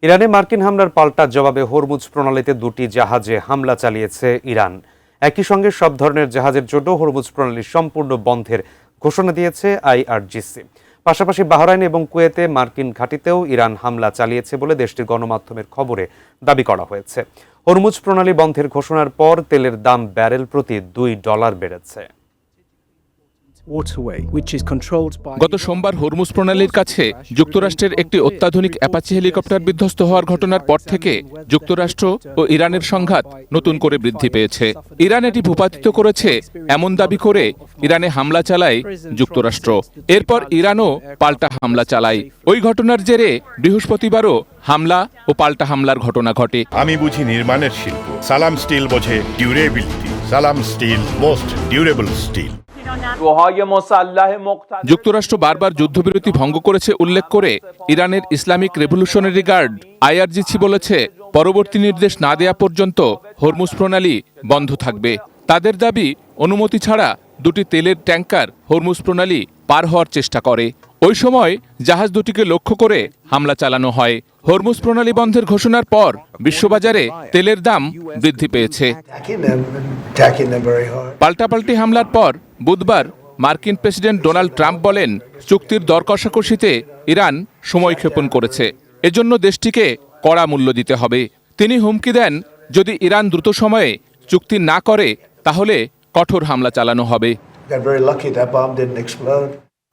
ইরানে মার্কিন হামলার পাল্টা জবাবে হরমুজ প্রণালীতে দুটি জাহাজে হামলা চালিয়েছে ইরান। একই সঙ্গে সব ধরনের জাহাজের জন্য হরমুজ প্রণালী সম্পূর্ণ বন্ধের ঘোষণা দিয়েছে আইআরজিসি। পাশাপাশি বাহরাইন এবং কুয়েতে মার্কিন ঘাঁটিতেও ইরান হামলা চালিয়েছে বলে দেশটির গণমাধ্যমের খবরে দাবি করা হয়েছে। হরমুজ প্রণালী বন্ধের ঘোষণার পর তেলের দাম ব্যারেল প্রতি $2 বেড়েছে। গত সোমবার হরমুজ প্রণালীর কাছে যুক্তরাষ্ট্রের একটি অত্যাধুনিক অ্যাপাচি হেলিকপ্টার বিধ্বস্ত হওয়ার ঘটনার পর থেকে যুক্তরাষ্ট্র ও ইরানের সংঘাত নতুন করে বৃদ্ধি পেয়েছে। ইরান এটি ভূপাতিত করেছে এমন দাবি করে ইরানে হামলা চালায় যুক্তরাষ্ট্র। এরপর ইরানও পাল্টা হামলা চালায়। ওই ঘটনার জেরে বৃহস্পতিবারও হামলা ও পাল্টা হামলার ঘটনা ঘটে। আমি বুঝি নির্মাণের শিল্প, সালাম স্টিল বোঝে ডিউরেবিলিটি। সালাম স্টিল, মোস্ট ডিউরেবল স্টিল। যুক্তরাষ্ট্র বারবার যুদ্ধবিরতি ভঙ্গ করেছে উল্লেখ করে ইরানের ইসলামিক রেভলিউশনারি গার্ড আইআরজিসি বলেছে, পরবর্তী নির্দেশ না দেয়া পর্যন্ত হরমুজ প্রণালী বন্ধ থাকবে। তাদের দাবি, অনুমতি ছাড়া দুটি তেলের ট্যাঙ্কার হরমুজ প্রণালী পার হওয়ার চেষ্টা করে। ওই সময় জাহাজ দুটিকে লক্ষ্য করে হামলা চালানো হয়। হরমুজ প্রণালী বন্ধের ঘোষণার পর বিশ্ববাজারে তেলের দাম বৃদ্ধি পেয়েছে। পাল্টাপাল্টি হামলার পর বুধবার মার্কিন প্রেসিডেন্ট ডোনাল্ড ট্রাম্প বলেন, চুক্তির দর কষাকষিতে ইরান সময়ক্ষেপণ করেছে, এজন্য দেশটিকে কড়া মূল্য দিতে হবে। তিনি হুমকি দেন, যদি ইরান দ্রুত সময়ে চুক্তি না করে তাহলে কঠোর হামলা চালানো হবে।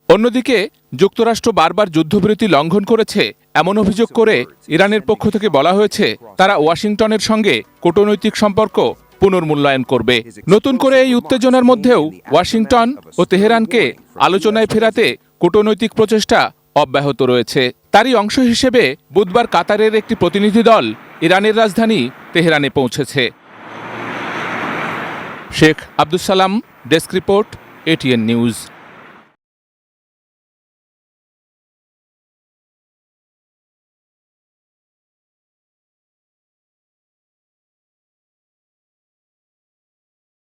অন্যদিকে যুক্তরাষ্ট্র বারবার যুদ্ধবিরতি লঙ্ঘন করেছে এমন অভিযোগ করে ইরানের পক্ষ থেকে বলা হয়েছে, তারা ওয়াশিংটনের সঙ্গে কূটনৈতিক সম্পর্ক পুনর্মূল্যায়ন করবে। নতুন করে এই উত্তেজনার মধ্যেও ওয়াশিংটন ও তেহরানকে আলোচনায় ফেরাতে কূটনৈতিক প্রচেষ্টা অব্যাহত রয়েছে। তারই অংশ হিসেবে বুধবার কাতারের একটি প্রতিনিধি দল ইরানের রাজধানী তেহরানে পৌঁছেছে। Sheikh Abdus Salam, desk report, ATN news.